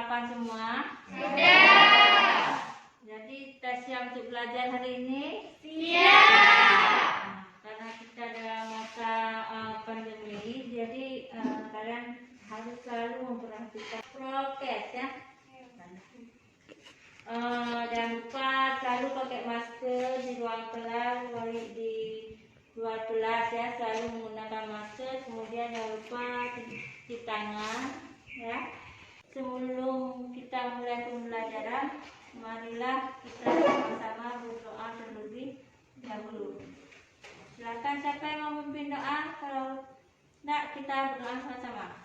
sarapan semua? Sudah. Jadi kita siap untuk belajar hari ini? Siap. Karena kita dalam masa pandemi, jadi kalian harus selalu memperhatikan prokes ya. Jangan lupa selalu pakai masker di ruang kelas, di luar kelas ya, selalu menggunakan masker. Kemudian jangan lupa cuci tangan ya. Sebelum kita mulai pembelajaran, marilah kita sama-sama berdoa terlebih dahulu. Silakan siapa yang mau memimpin doa? Kalau tidak, kita berdoa sama-sama.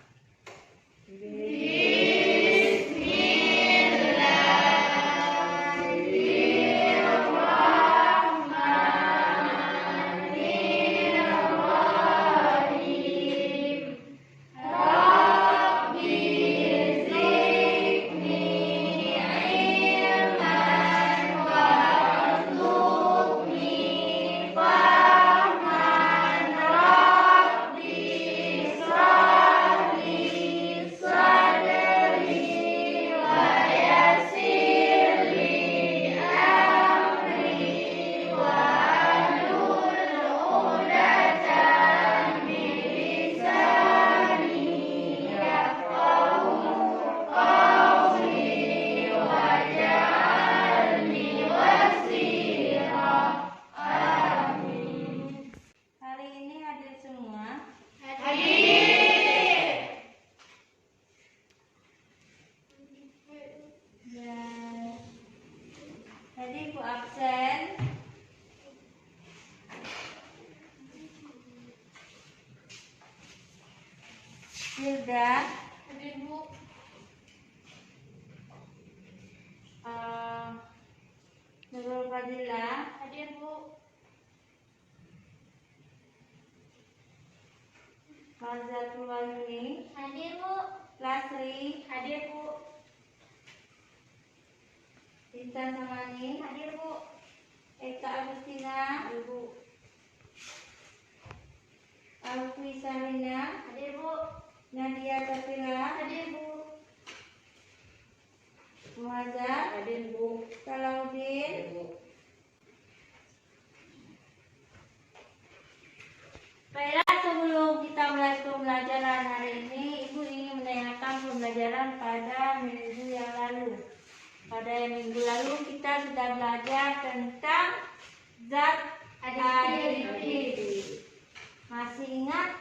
Jadi Bu absen. Hilda. Hadir Bu. Nurul Fadila. Hadir Bu. Marzatul Walini. Hadir Bu. Lasri. Hadir Bu. Intan Samani. Hadir Bu. Eka Agustina. Hadir Bu. Alfi Sarina. Hadir Bu. Nadia Safira. Hadir Bu. Muhazzar. Hadir Bu. Salahuddin. Baiklah, sebelum kita mulai pembelajaran hari ini, Ibu ingin menanyakan pembelajaran pada minggu yang lalu. Pada minggu lalu kita sudah belajar tentang zat aditif. Masih ingat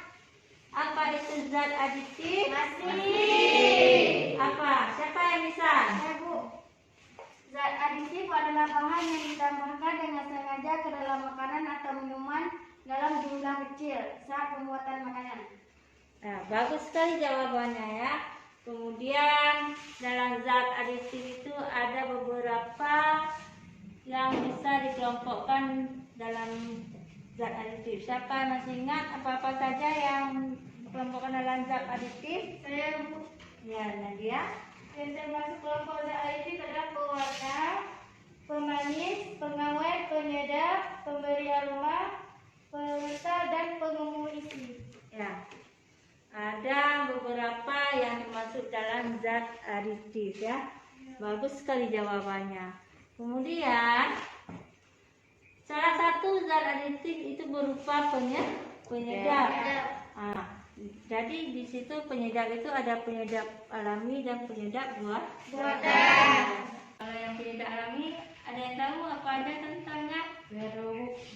apa itu zat aditif? Masih. Apa? Siapa yang bisa? Saya Bu. Zat aditif adalah bahan yang ditambahkan dengan sengaja ke dalam makanan atau minuman dalam jumlah kecil saat pembuatan makanan. Nah, bagus sekali jawabannya ya. Kemudian dalam zat aditif itu ada beberapa yang bisa dikelompokkan dalam zat aditif. Siapa yang masih ingat apa-apa saja yang dikelompokkan dalam zat aditif? Saya Bu. Ya, Nadia. Yang termasuk kelompok zat aditif adalah pewarna, pemanis, pengawet, penyedap, pemberi aroma, pengental, dan pengumum isi. Ya. Ada beberapa yang termasuk dalam zat aditif ya. Bagus sekali jawabannya. Kemudian salah satu zat aditif itu berupa penyedap. Ah, jadi di situ penyedap itu ada penyedap alami dan penyedap buatan. Kalau yang penyedap alami, ada yang tahu apa aja tentangnya?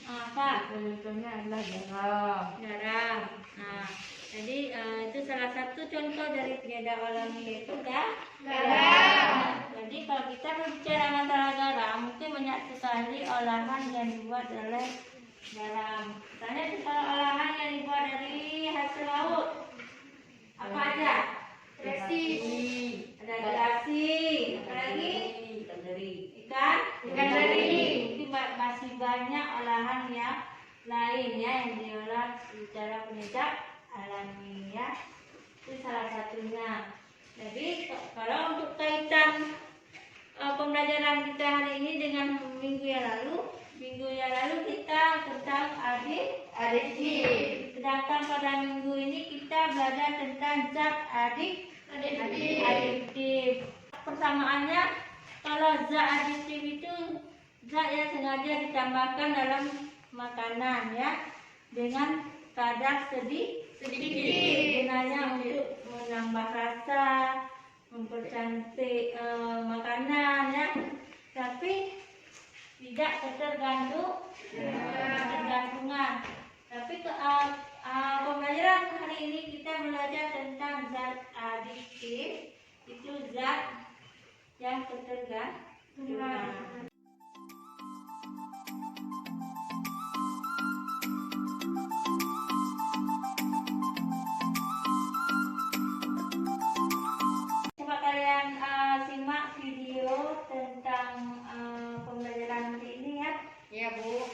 Apa? Contohnya adalah garam. Garam. Nah, jadi itu salah satu contoh dari penyedap alami yaitu garam. Jadi kalau kita berbicara masalah garam, mungkin banyak sekali olahan yang dibuat oleh garam. Misalnya kalau olahan yang dibuat dari hasil laut, apa aja? Terasi. Ada terasi. Apa lagi? Ikan teri. Mungkin masih banyak olahan yang lain ya yang diolah secara penyedap alami ya. Itu salah satunya. Jadi kalau untuk kaitan pembelajaran kita hari ini dengan minggu yang lalu kita tentang aditif. Sedangkan pada minggu ini kita belajar tentang zat aditif. persamaannya, kalau zat aditif itu zat yang sengaja ditambahkan dalam makanan ya dengan kadar sedikit, gunanya untuk menambah rasa, mempercantik makanan ya, tapi tidak ketergantungan. Tapi pembelajaran hari ini kita belajar tentang zat aditif, itu zat yang ketergantungan. Coba kalian simak video tentang pembelajaran hari ini ya. Iya, Bu.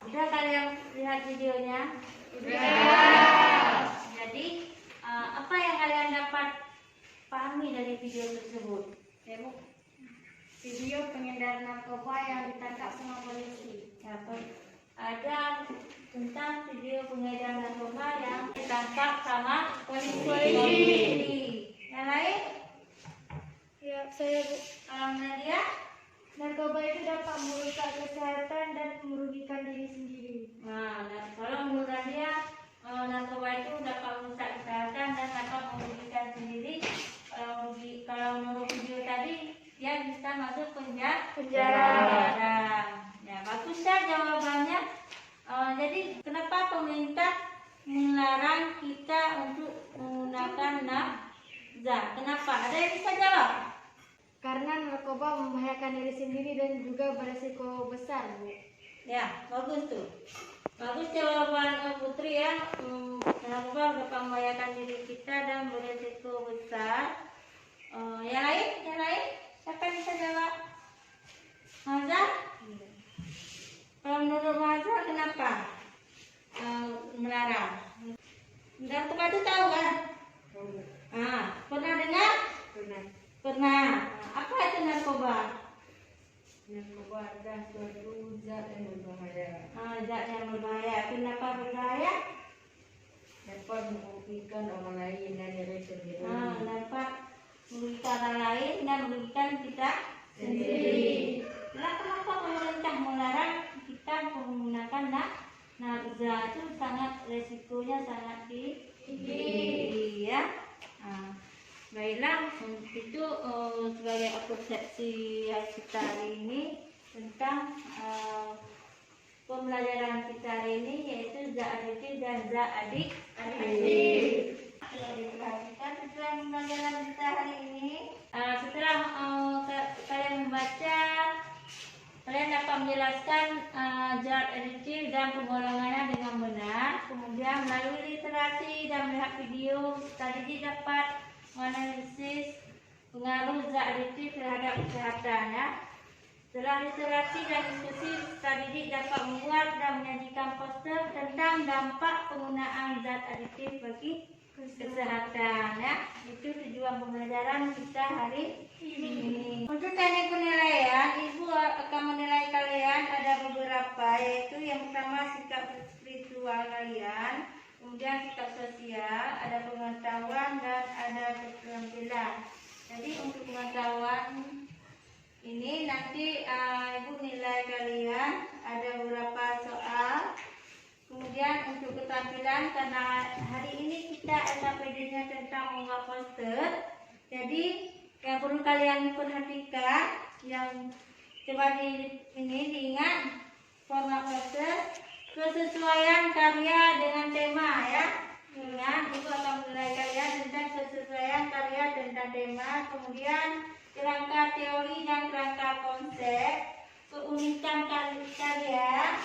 Udah kalian lihat videonya? Udah. Jadi apa yang kalian dapat pahami dari video tersebut? Ya, Bu. Video pengedar narkoba yang ditangkap sama polisi. Ada tentang video pengedar narkoba yang ditangkap sama polisi. Yang lain? Ya, saya Bu. Nadia? Narkoba itu dapat merusak kesehatan dan merugikan diri sendiri. Nah, kalau menurut Nadia, narkoba itu dapat merusak kesehatan dan dapat merugikan sendiri. Kalau menurut video tadi, dia bisa masuk penjara. Ya, bagus ya jawabannya. Jadi kenapa pemerintah melarang kita untuk menggunakan nafza? Kenapa? Ada yang bisa jawab? Karena narkoba membahayakan diri sendiri dan juga beresiko besar, Bu. Ya, bagus tuh. Bagus jawaban Putri ya. Narkoba dapat membahayakan diri kita dan beresiko besar. Yang lain? Yang lain? Siapa yang bisa jawab? Mazhar? Kalau menurut Mazhar kenapa melarang? Narkoba itu tahu kan? Pernah dengar? Pernah. Apa itu narkoba? Narkoba adalah suatu zat yang berbahaya. Zat yang berbahaya. Kenapa berbahaya? Dapat merugikan orang lain dan diri sendiri. Dapat merugikan orang lain dan merugikan kita sendiri. Kenapa pemerintah melarang kita menggunakan nafza? Itu sangat resikonya sangat tinggi ya. Baiklah, itu sebagai persepsi kita hari ini tentang pembelajaran kita hari ini, yaitu zat aditif dan zat adiktif. Diperhatikan setelah pembelajaran kita hari ini, setelah kalian membaca, kalian dapat menjelaskan zat aditif dan penggolongannya dengan benar. Kemudian Kemudian melalui literasi dan melihat video, tadi dapat menganalisis pengaruh zat adiktif terhadap kesehatan ya. Setelah literasi dan diskusi, tadi dapat membuat dan menyajikan poster tentang dampak penggunaan zat adiktif bagi kesehatan ya. Itu tujuan pembelajaran kita hari ini. Untuk teknik penilaian, Ibu akan menilai kalian ada beberapa, yaitu yang pertama sikap spiritual kalian, kemudian sikap sosial, ada pengetahuan dan ada keterampilan. Jadi untuk pengetahuan ini nanti Ibu nilai kalian ada beberapa soal. Kemudian untuk keterampilan, karena hari ini kita LKPD-nya tentang membuat poster, jadi yang perlu kalian perhatikan, yang coba diingat format poster, kesesuaian karya dengan tema ya. Ingat, Ibu akan menilai kalian tentang kesesuaian karya tentang tema, kemudian kerangka teori dan kerangka konsep, keunikan karya,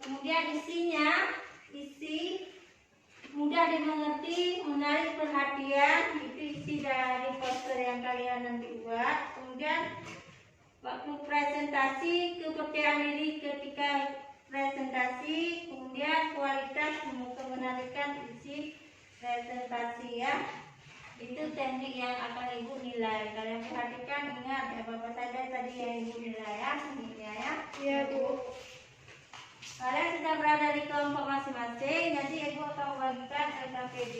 kemudian isi mudah dimengerti, menarik perhatian, itu isi dari poster yang kalian nanti buat. Kemudian waktu presentasi, kepercayaan diri ketika presentasi, kemudian kualitas menarikkan isi presentasi ya. Itu teknik yang akan Ibu nilai. Kalian perhatikan, ingat ya apa saja tadi yang Ibu nilai ya, tekniknya ya. Iya, Bu. Kalian sudah berada di kelompok masing-masing. Nanti Ibu akan membagikan LKPD.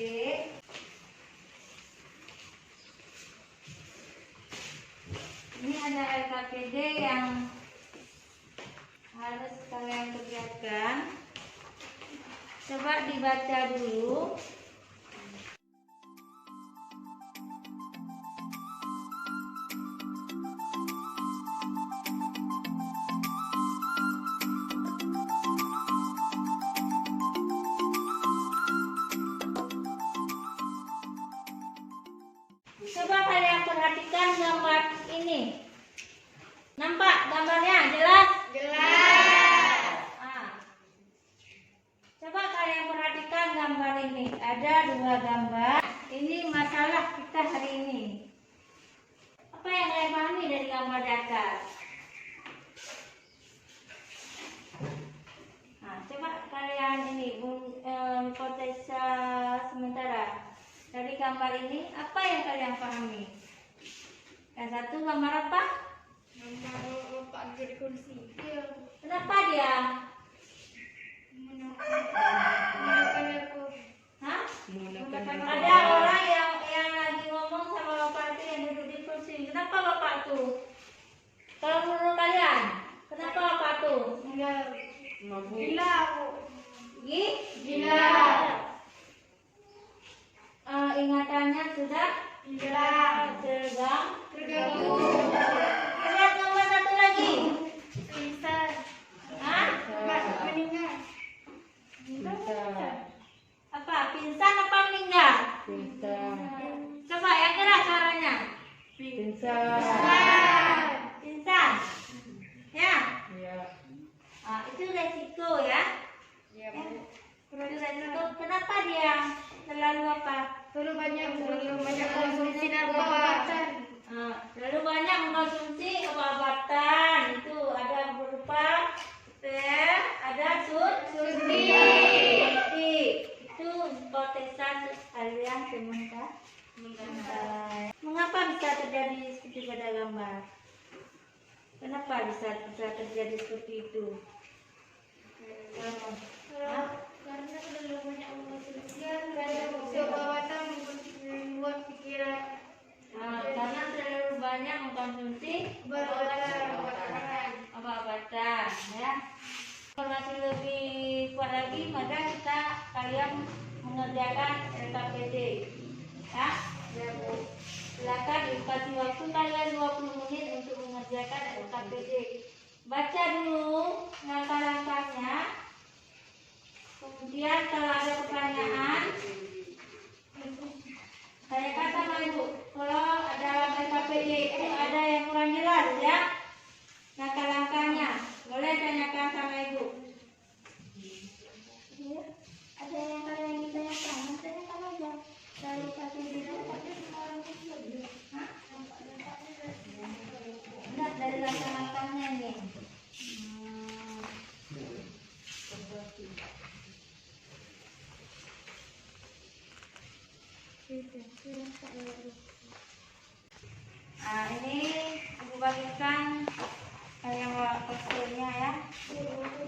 Ini ada LKPD yang harus kalian kerjakan. Coba dibaca dulu. Coba kalian perhatikan gambar ini. Nampak gambarnya jelas? Jelas. Coba kalian perhatikan gambar ini. Ada dua gambar. Ini masalah kita hari ini. Apa yang kalian pahami dari gambar di atas? Coba kalian ini hipotesa sementara. Dari gambar ini, apa yang kalian pahami? Yang satu gambar apa? Gambar bapak duduk di kursi. Kenapa dia? Menggunakan narkoba. Hah? Menggunakan Ada orang yang lagi ngomong sama bapak itu yang duduk di kursi. Kenapa bapak tuh? Kalau menurut kalian, kenapa bapak tuh? Enggak. mabuk. Gila, Bu. Gila. Ingatannya sudah terganggu. Lihat gambar satu lagi. Pingsan. Hah? Meninggal. Apa? Pingsan apa meninggal? Pingsan. Coba yang keras suaranya. Pingsan. Pingsan. Ya. Ya. Itu resiko ya. Ya, Bu. Itu resiko. Kenapa dia terlalu apa? Terlalu banyak konsumsi narkoba. Terlalu banyak mengkonsumsi obat-obatan. Itu ada berupa pil, ada suntik. Itu hipotesa aliran sementara. Mengapa bisa terjadi seperti pada gambar? Kenapa bisa terjadi seperti itu? Karena terlalu banyak mengkonsumsi obat-obatan membuat pikiran. Karena terlalu banyak mengkonsumsi obat-obatan ya. Informasi lebih kuat lagi, maka kalian mengerjakan LKPD ya. Silakan dikasih waktu kalian 20 menit untuk mengerjakan LKPD. Baca dulu langkah-langkahnya. Kemudian kalau ada pertanyaan, saya kata sama Ibu, kalau ada LKPD itu ada yang kurang jelas ya, langkah-langkahnya boleh tanyakan sama Ibu. Ada Nah, ini aku bagikan kalian bawa posternya ya.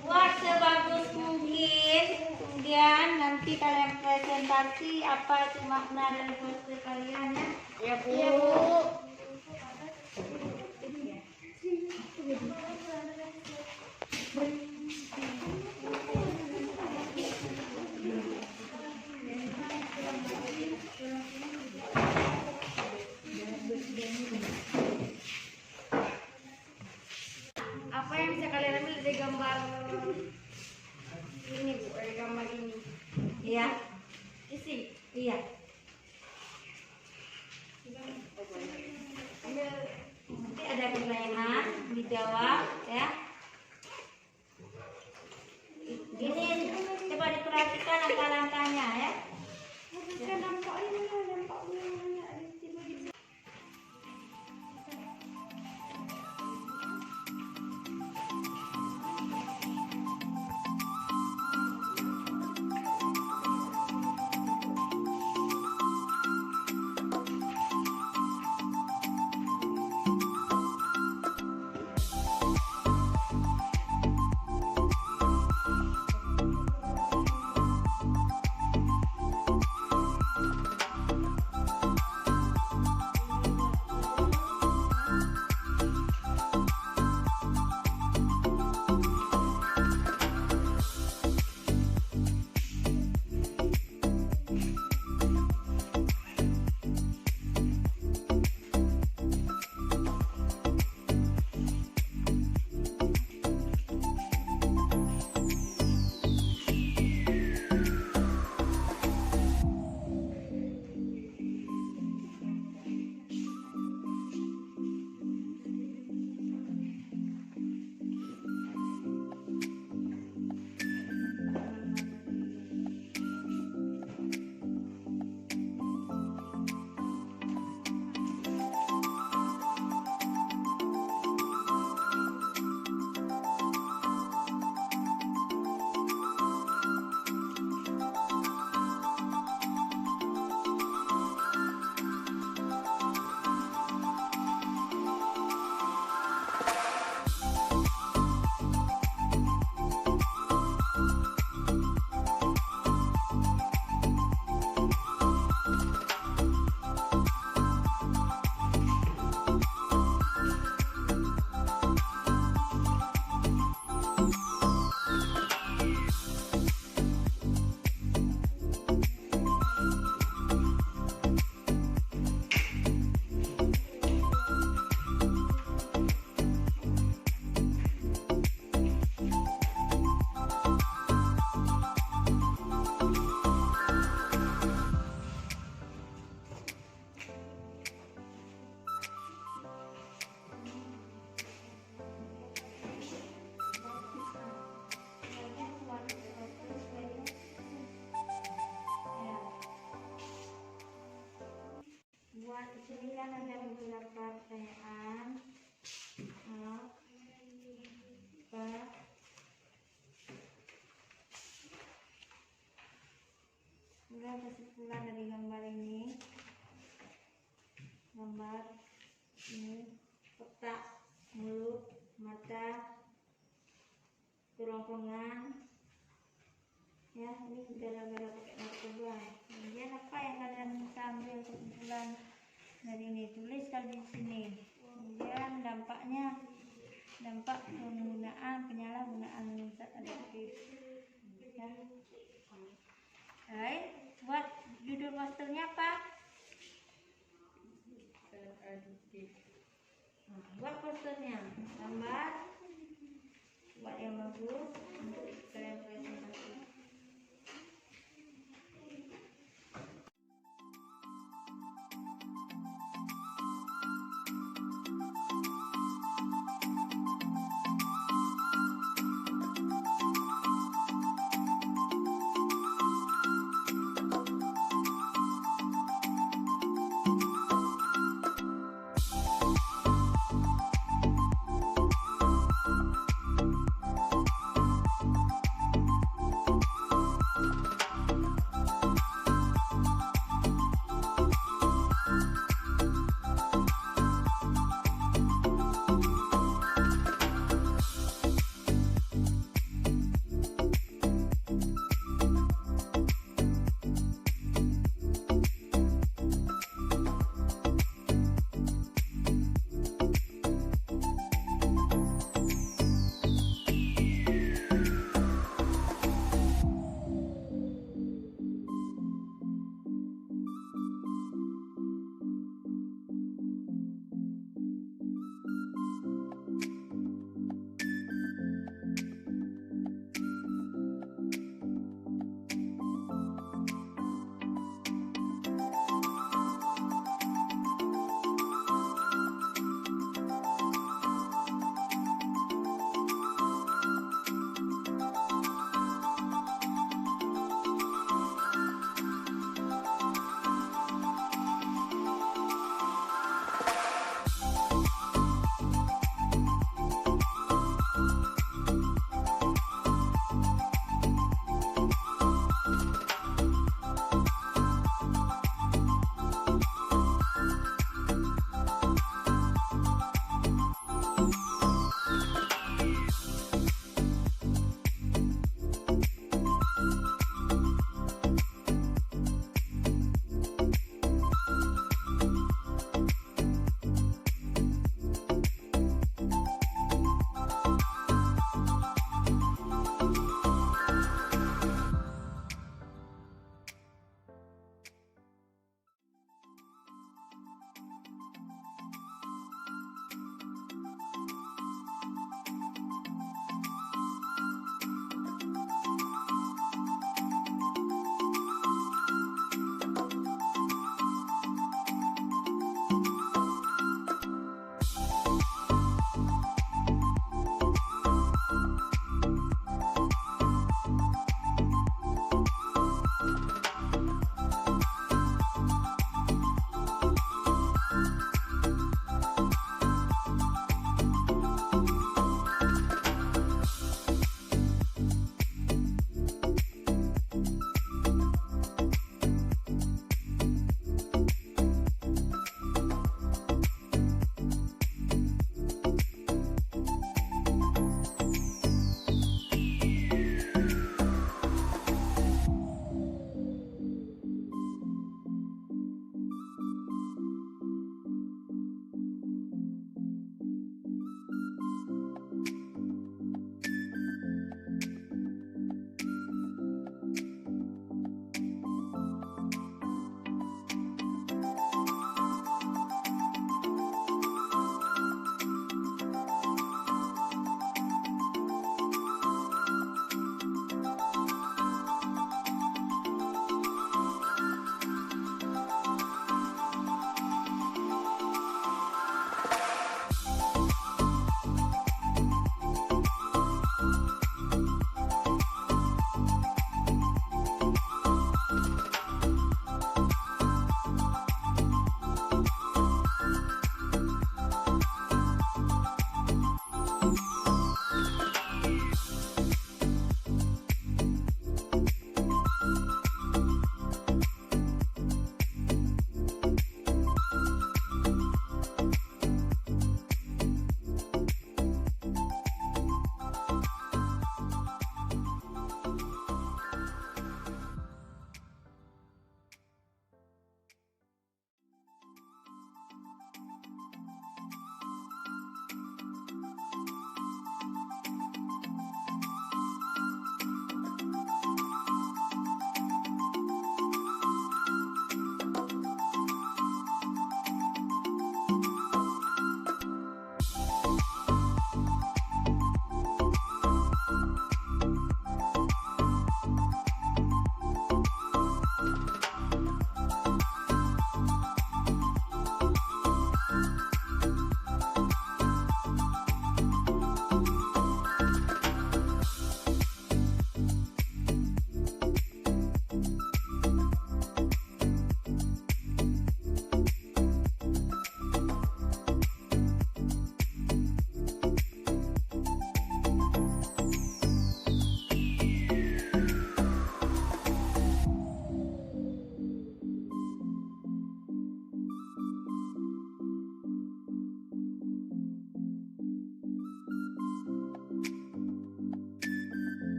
Buat sebagus mungkin, kemudian nanti kalian presentasi apa itu makna dari poster kalian ya. Ya Bu. Apa yang bisa kalian ambil dari gambar ini Bu, dari gambar ini? Iya, Isi. iya. Nanti ada pertanyaan dijawab ya. Ini coba diperhatikan langkah-langkahnya ya. Dampak ini, dampak yang tiba-tiba. Buat di sini kan ada beberapa pertanyaan. Kemudian kesimpulan dari gambar ini, gambar ini otak, mulut, mata, kerongkongan, ya ini gara-gara pakai narkoba. Kemudian apa yang kalian bisa ambil kesimpulan dari ini, tulis kali di sini. Kemudian dampaknya, dampak penggunaan penyalahgunaan zat adiktif ya. Baik, buat judul posternya apa? Buat posternya gambar, buat yang bagus untuk kalian presentasi.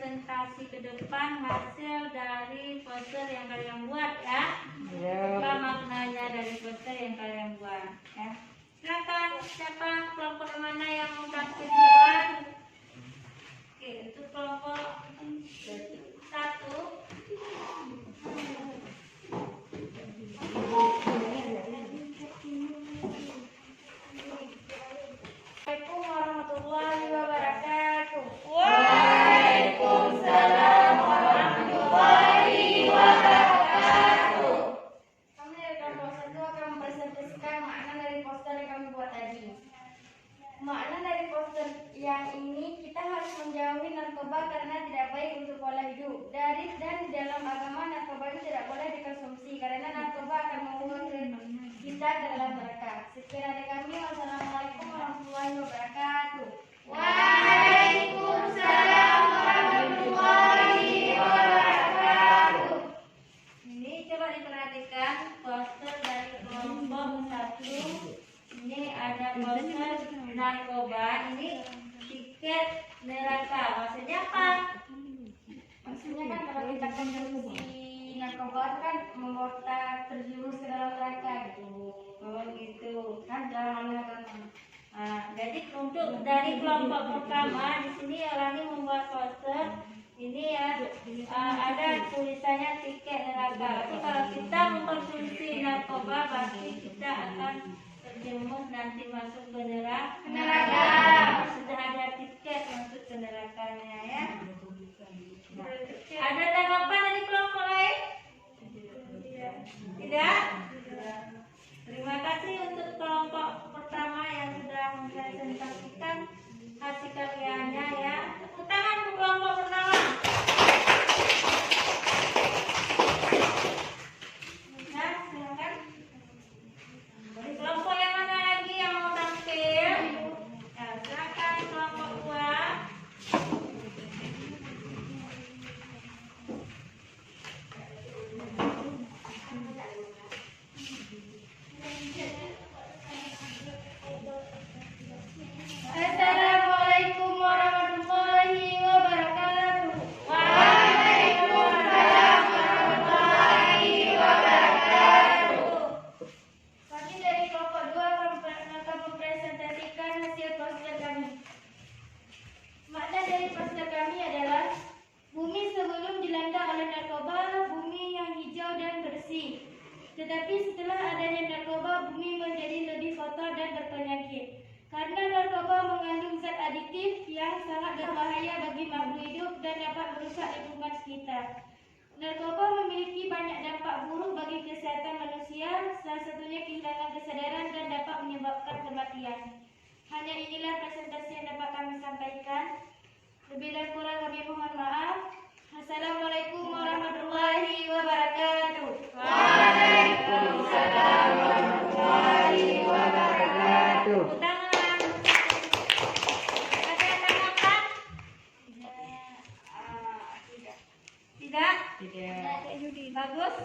presentasi ke depan hasil dari poster yang kalian buat ya. Apa maknanya dari poster yang kalian buat ya. Silakan, siapa kelompok mana yang mau tampil duluan? Oke, itu kelompok 1. Assalamualaikum warahmatullahi wabarakatuh. Waalaikumsalam warahmatullahi wabarakatuh. Kami dari kelompok 1 akan mempresentasikan makna dari poster yang kami buat tadi. Makna dari poster yang ini, kita harus menjauhi narkoba karena tidak baik untuk pola hidup. Dan di dalam agama narkoba itu tidak boleh dikonsumsi karena narkoba akan membuat kita dalam neraka. Sekian dari kami. Wassalamualaikum warahmatullahi wabarakatuh. Waalaikumsalam warahmatullahi wabarakatuh. Ini coba diperhatikan poster dari kelompok 1. Ini ada poster narkoba, ini tiket neraka. Maksudnya apa? Maksudnya kan kalau kita konsumsi narkoba itu kan membuat kita terjerumus ke dalam neraka gitu. Oh gitu. Kan dalam agama. Jadi untuk dari kelompok pertama di sini Alani membuat poster. Ini ya ada tulisannya tiket neraka. Tapi kalau kita mengkonsumsi narkoba, pasti kita akan terjerumus nanti masuk ke neraka. Sudah ada tiket masuk ke nerakanya ya. Ada tanggapan dari kelompok lain? Tidak? Terima kasih untuk kelompok pertama yang sudah mempresentasikan hasil karyanya ya. Tepuk tangan untuk kelompok pertama. Nah, silakan. Dari kelompok yang mana lagi yang mau tampil? Nah, silakan kelompok 2. Assalamualaikum warahmatullahi wabarakatuh. Waalaikumsalam warahmatullahi wabarakatuh. Kami dari kelompok 2 akan mempresentasikan hasil poster kami. Makna dari poster kami adalah bumi sebelum dilanda oleh narkoba, bumi yang hijau dan bersih. Tetapi setelah adanya narkoba, bumi menjadi lebih kotor dan berpenyakit. Karena narkoba mengandung zat aditif yang sangat berbahaya bagi makhluk hidup dan dapat merusak lingkungan sekitar. Narkoba memiliki banyak dampak buruk bagi kesehatan manusia, salah satunya kehilangan kesadaran dan dapat menyebabkan kematian. Hanya inilah presentasi yang dapat kami sampaikan. Lebih dan kurang kami mohon maaf. Assalamualaikum warahmatullahi wabarakatuh. Waalaikumsalam warahmatullahi wabarakatuh. Ada tanggapan? Tidak? Bagus?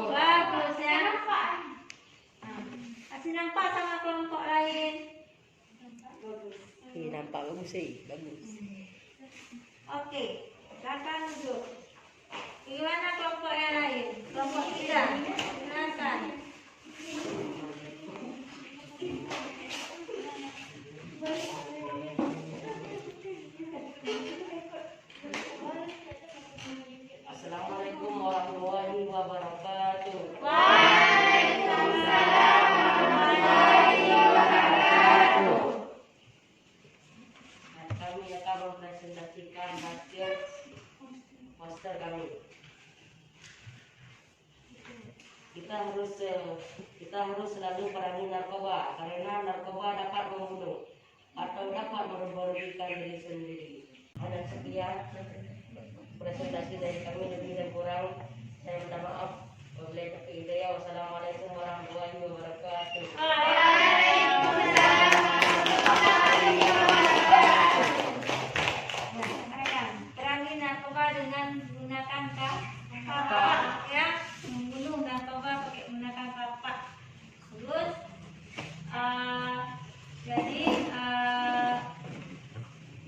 Bagus ya. Kasih nampak sama kelompok lain. Nampak bagus sih, bagus. Oke, silakan duduk. Gimana kelompok yang lain? Kelompok 3, silakan. Assalamualaikum warahmatullahi wabarakatuh. Waalaikumsalam warahmatullahi wabarakatuh. Kami akan mempresentasikan hasil poster kami. Kita harus selalu perangi narkoba karena narkoba dapat membunuh atau dapat merugikan diri sendiri. Dan sekian presentasi dari kami, lebih dan kurang saya minta maaf. Wabillahi taufiq hidayah. Wassalamualaikum warahmatullahi wabarakatuh. Perangi narkoba dengan menggunakan kapak ya, membunuh narkoba pakai menggunakan kapak. Terus jadi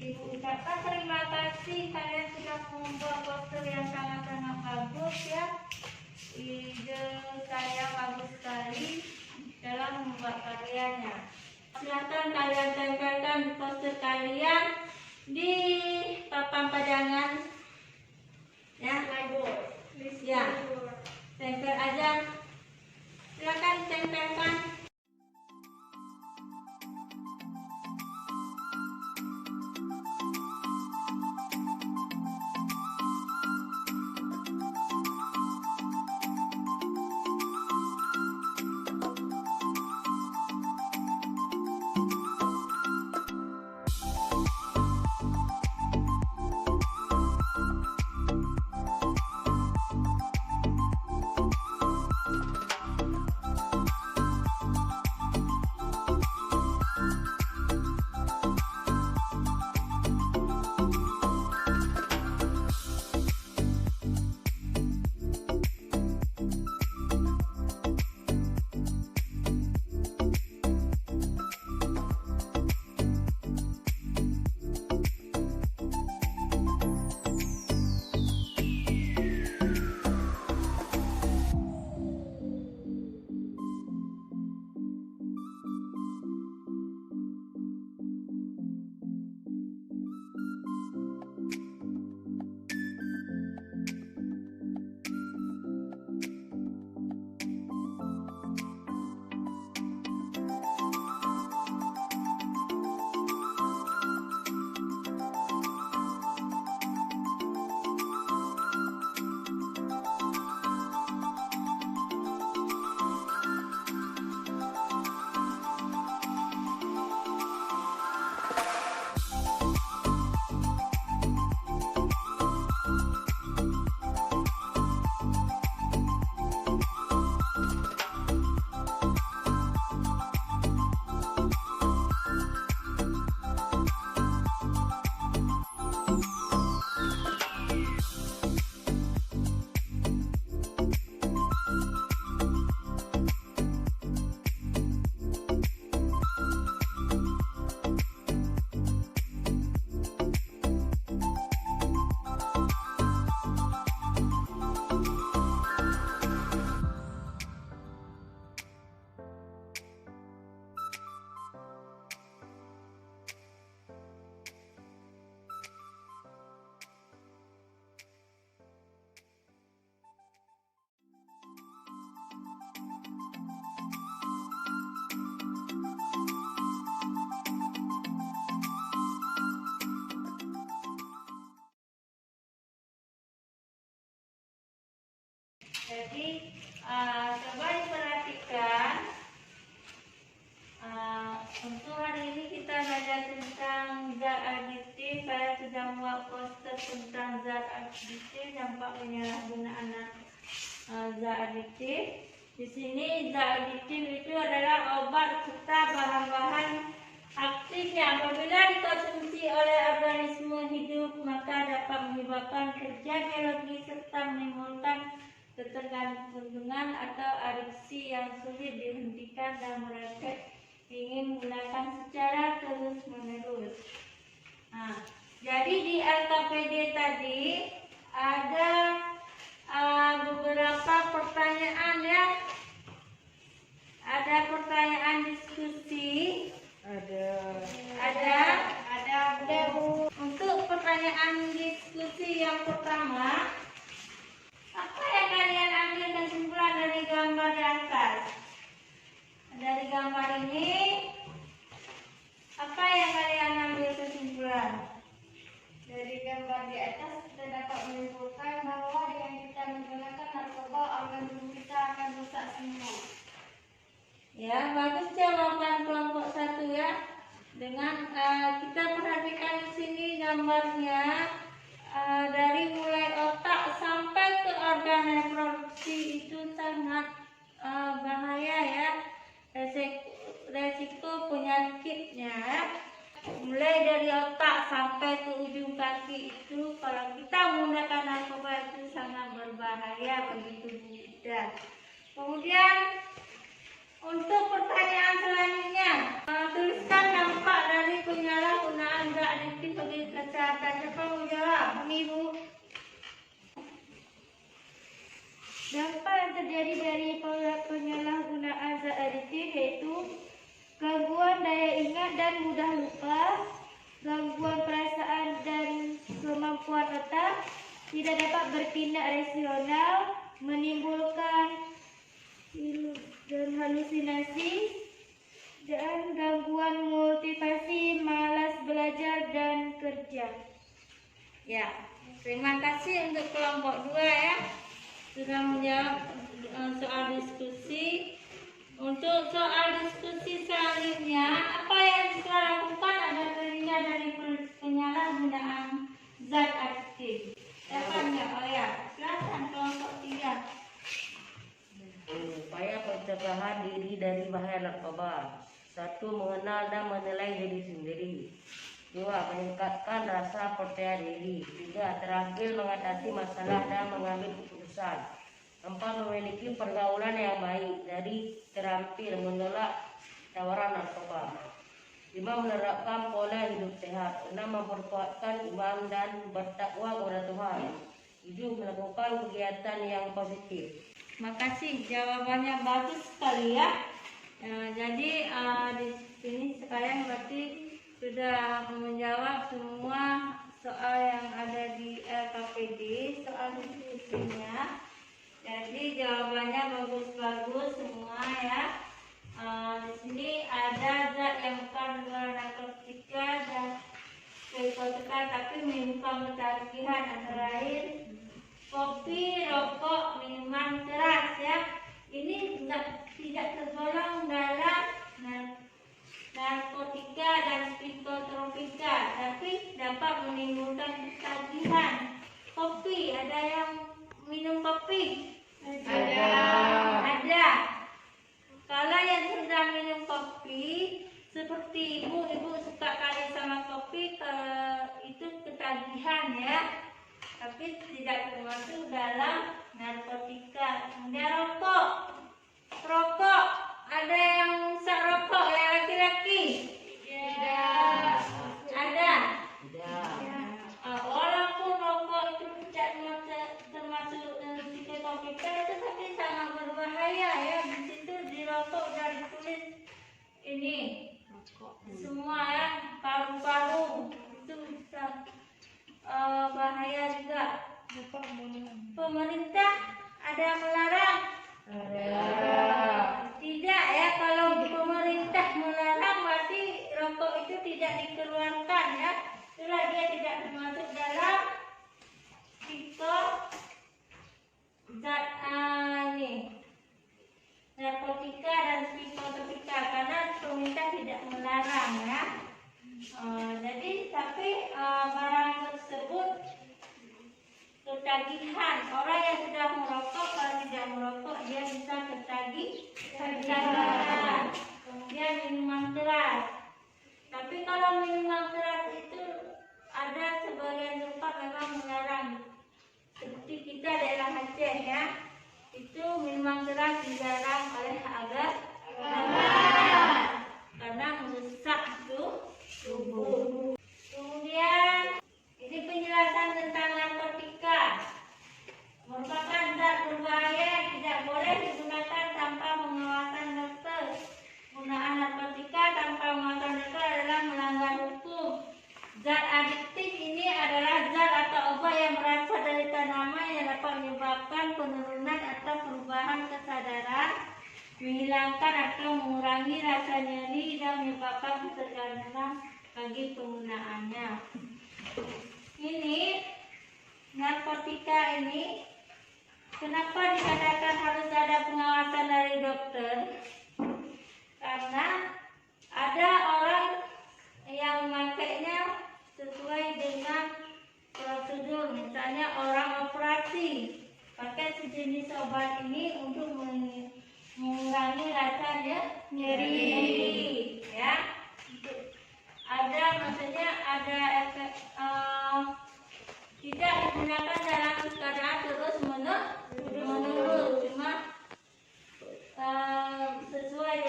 ibu ucapkan terima kasih kasih kalian sudah membuat poster yang sangat-sangat bagus ya. Ide saya bagus sekali dalam membuat karyanya. Silakan kalian tempelkan di poster kalian di papan pajangan ya. Ya, tempel aja. Silakan tempelkan. Jadi coba diperhatikan. Untuk hari ini kita belajar tentang zat aditif. Kalian sudah membuat poster tentang zat aditif, dampak penyalahgunaan zat aditif. Di sini zat aditif itu adalah obat serta bahan-bahan aktif yang apabila dikonsumsi oleh organisme hidup maka dapat menyebabkan kerja biologi serta menimbulkan ketergantungan atau adiksi yang sulit dihentikan dan mereka ingin menggunakan secara terus-menerus. Jadi di LKPD tadi ada beberapa pertanyaan ya. Ada pertanyaan diskusi. Ada. Untuk pertanyaan diskusi yang pertama, apa yang kalian ambil kesimpulan dari gambar di atas? Dari gambar ini, apa yang kalian ambil kesimpulan? Dari gambar di atas kita dapat menyimpulkan bahwa dengan kita menggunakan narkoba organ tubuh kita akan rusak semua. Ya, bagus jawaban kelompok 1 ya. Dengan kita perhatikan di sini gambarnya, dari mulai otak sampai ke organ reproduksi itu sangat bahaya ya. Resiko penyakitnya mulai dari otak sampai ke ujung kaki itu kalau kita menggunakan narkoba itu sangat berbahaya bagi tubuh kita. Kemudian Untuk pertanyaan selanjutnya, tuliskan dampak dari penyalahgunaan zat adiktif bagi kesehatan. Siapa mau jawab? Ibu. Dampak yang terjadi dari penyalahgunaan zat adiktif yaitu gangguan daya ingat dan mudah lupa, gangguan perasaan dan kemampuan otak, tidak dapat bertindak rasional, menimbulkan dan halusinasi, dan gangguan motivasi, malas belajar dan kerja. Ya, terima kasih untuk kelompok 2 ya. Sudah menjawab soal diskusi. Untuk soal diskusi selanjutnya, apa yang kita lakukan agar terhindar dari penyalahgunaan zat adiktif? Siapa enggak? Oh ya, silakan kelompok 3. Upaya pencegahan diri dari bahaya narkoba. 1. Mengenal dan menilai diri sendiri. 2. Meningkatkan rasa percaya diri. 3. Terampil mengatasi masalah dan mengambil keputusan. 4. Memiliki pergaulan yang baik. Dari terampil menolak tawaran narkoba. 5. Menerapkan pola hidup sehat. 6. Memperkuatkan iman dan bertakwa kepada Tuhan. 7. Melakukan kegiatan yang positif. Makasih, jawabannya bagus sekali ya. Jadi di sini sekalian berarti sudah menjawab semua soal yang ada di LKPD, soal diskusinya. Jadi jawabannya bagus-bagus semua ya. Di sini ada zat yang bukan narkotika dan psikotika tapi menimbulkan ketagihan, antara lain kopi, rokok, minuman keras ya. Ini tidak tergolong dalam narkotika dan psikotropika, tapi dapat menimbulkan ketagihan. Kopi, ada yang minum kopi? Ada. Kalau yang sudah minum kopi, seperti ibu suka kali sama kopi, itu ketagihan ya. Tapi tidak termasuk dalam narkotika. Kemudian rokok, ada yang usah rokok ya laki-laki? Tidak. Ada. Tidak. Walaupun rokok itu tidak termasuk psikotropika, itu tapi sangat berbahaya ya. Di situ di rokok sudah ditulis ini semua ya, paru-paru itu bisa bahaya juga. Pemerintah ada yang melarang? Tidak ya. Kalau pemerintah melarang berarti rokok itu tidak dikeluarkan ya. Itulah dia tidak termasuk dalam zat ini narkotika dan psikotropika karena pemerintah tidak melarang ya. Jadi tapi barang tersebut ketagihan. Orang yang sudah merokok, kalau tidak merokok dia bisa ketagihan. Kemudian minuman keras. Tapi kalau minuman keras itu ada sebagian tempat memang melarang. Seperti kita daerah Aceh ya, itu minuman keras dilarang oleh agama karena merusak tubuh. Kemudian ini penjelasan tentang narkotika. Merupakan zat berbahaya yang tidak boleh digunakan tanpa pengawasan dokter. Penggunaan narkotika tanpa pengawasan dokter adalah melanggar hukum. Zat adiktif ini adalah zat atau obat yang berasal dari tanaman yang dapat menyebabkan penurunan atau perubahan kesadaran, menghilangkan atau mengurangi rasa nyeri dan menyebabkan ketergantungan bagi penggunaannya. Ini narkotika ini kenapa dikatakan harus ada pengawasan dari dokter? Karena ada orang yang memakainya sesuai dengan prosedur, misalnya orang operasi pakai sejenis obat ini untuk mengurangi rasa nyeri ya. Ada maksudnya ada efek tidak digunakan dalam keadaan terus menerus, cuma sesuai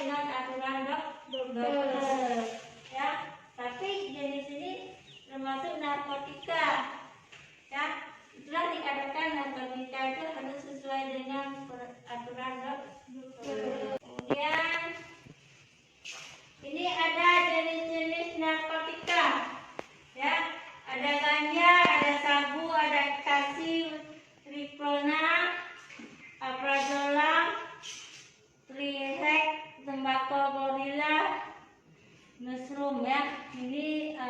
Betul. Ya, tapi jenis ini termasuk narkotika. Ya, itulah dikatakan narkotika itu harus sesuai dengan aturan dokter. Kemudian ini ada jenis-jenis narkotika. Ya, ada ganja, ada sabu, ada ekstasi, triptona, aprazolam, trihek, tembakau gorila, mushroom ya. Ini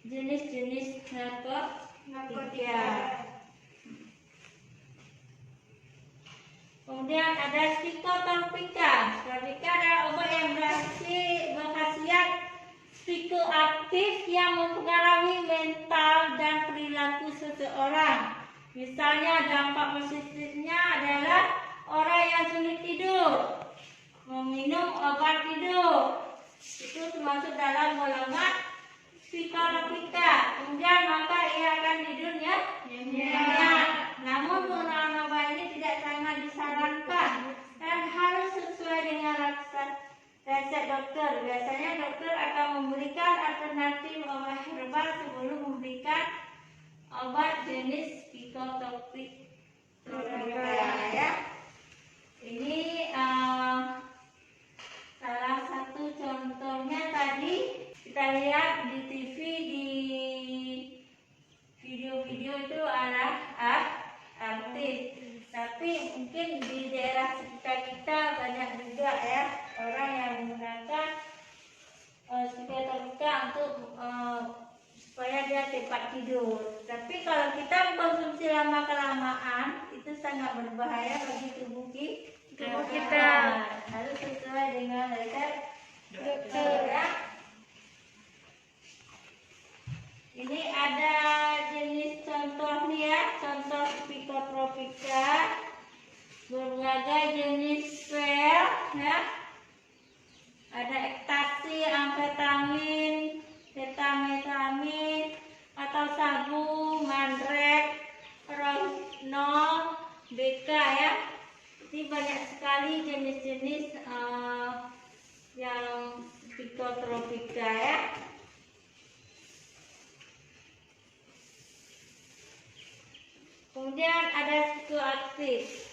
jenis-jenis narkotika. Kemudian ada psikotropika. Tropika adalah obat yang berkhasiat psikoaktif yang mempengaruhi mental dan perilaku seseorang. Misalnya dampak positifnya adalah orang yang sulit tidur meminum obat tidur, itu termasuk dalam golongan psikotropika. Kemudian maka ia akan tidur ya. Namun penggunaan obat ini tidak sangat disarankan dan harus sesuai dengan resep dokter. Biasanya dokter akan memberikan alternatif obat herbal sebelum memberikan obat jenis psikotropika ya. Ini salah satu contohnya tadi kita lihat di TV, di video-video itu anak artis. Tapi mungkin di daerah sekitar kita banyak juga ya orang yang menggunakan psikotropika untuk supaya dia cepat tidur. Tapi kalau kita mengkonsumsi lama kelamaan itu sangat berbahaya bagi tubuh kita. Harus sesuai dengan resep dokter ya. Ini ada jenis contoh nih ya, contoh psikotropika, berbagai jenis pil ya. Ada ekstasi, amfetamin, metamfetamin atau sabu, mandrek, rohypnol, BK ya. Ini banyak sekali jenis-jenis yang psikotropika ya. Kemudian ada psikoaktif.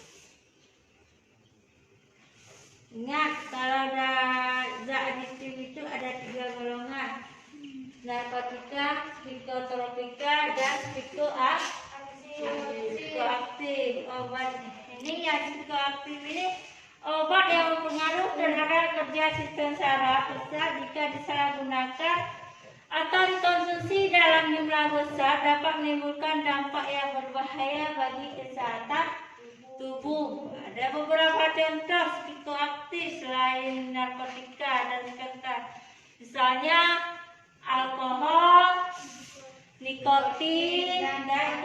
Ingat, kalau ada zat adiktif itu ada 3 golongan: narkotika, psikotropika, dan psikoaktif. Obat ini yang psikoaktif ini obat yang berpengaruh terhadap kerja sistem saraf jika disalahgunakan atau dikonsumsi dalam jumlah besar dapat menimbulkan dampak yang berbahaya bagi kesehatan tubuh. Ada beberapa contoh psikoaktif selain narkotika dan psikoaktif. Misalnya alkohol, nikotin, dan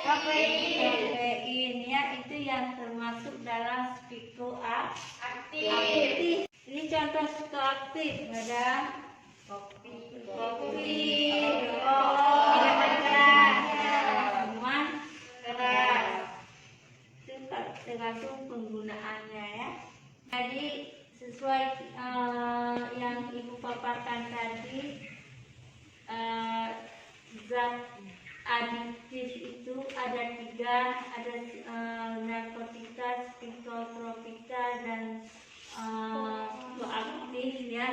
kafein ya, itu yang termasuk dalam psikoaktif. Ini contoh psikoaktif, ada kopi, minuman keras. Itu tergantung penggunaannya ya. Jadi sesuai yang ibu paparkan tadi, zat adiktif itu ada 3, ada narkotika, psikotropika, dan psikoaktif ya.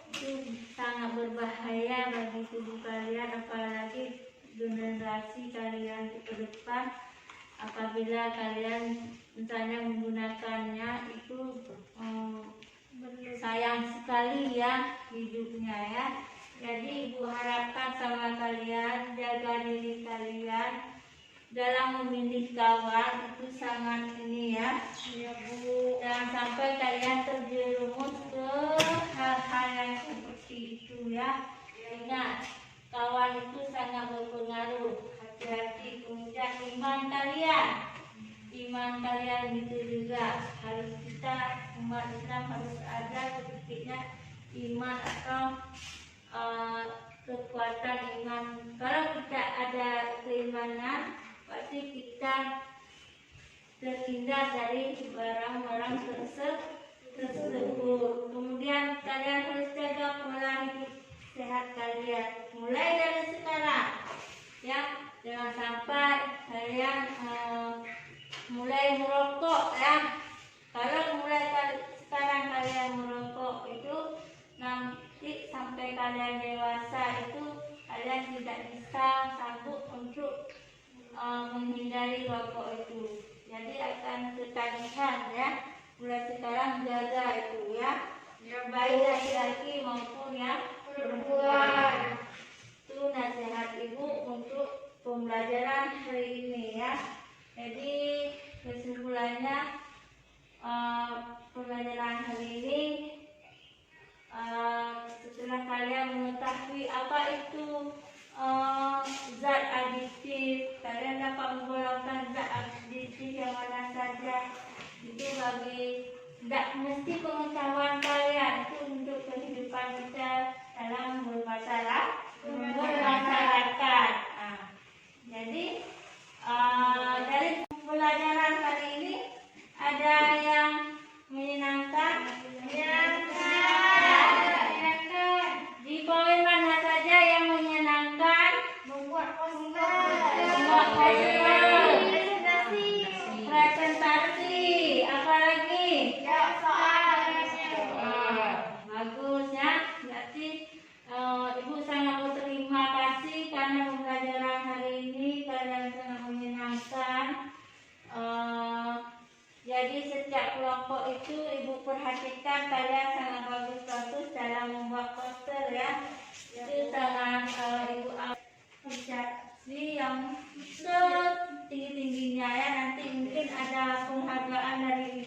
Itu sangat berbahaya bagi tubuh kalian, apalagi generasi kalian ke depan. Apabila kalian misalnya menggunakannya itu sayang sekali ya hidupnya ya. Jadi ibu harapkan sama kalian, jaga diri kalian dalam memilih kawan, itu sangat ini ya. Ya Bu, jangan sampai kalian terjerumus ke hal-hal yang seperti itu ya. Ingat, kawan itu sangat berpengaruh. Hati-hati. Kemudian iman kalian itu juga harus, kita umat Islam harus ada sedikitnya iman atau kekuatan iman. Kalau kita ada keimanan, pasti kita terhindar dari barang-barang tersebut tersebut. Kemudian kalian harus jaga pola hidup sehat kalian mulai dari sekarang, ya. Jangan sampai kalian mulai merokok, ya. Kalau mulai sekarang kalian merokok itu nanti sampai kalian dewasa itu kalian tidak bisa sanggup untuk menghindari rokok itu. Jadi akan ketagihan, ya. Mulai sekarang jaga itu, ya. Baik laki-laki maupun yang perempuan. Itu nasihat ibu untuk pembelajaran hari ini, ya. Jadi kesimpulannya pembelajaran hari ini setelah kalian mengetahui apa itu zat adiktif, kalian dapat menggolongkan zat adiktif yang mana saja. Itu bagi tidak mesti pengetahuan kalian, itu untuk kehidupan kita dalam bermasyarakat. Jadi dari pembelajaran kali ini ada yang menyenangkan, di poin mana saja yang menyenangkan? Membuat Membuat poster, presentasi, apalagi? Bagus, ya. Berarti ibu sangat berterima kasih karena pembelajaran hari ini kalian sangat menyenangkan. Jadi setiap kelompok itu ibu perhatikan kalian sangat bagus-bagus dalam membuat poster, ya. Itu sangat ibu apresiasi yang setinggi-tingginya, ya. Nanti mungkin ada penghargaan dari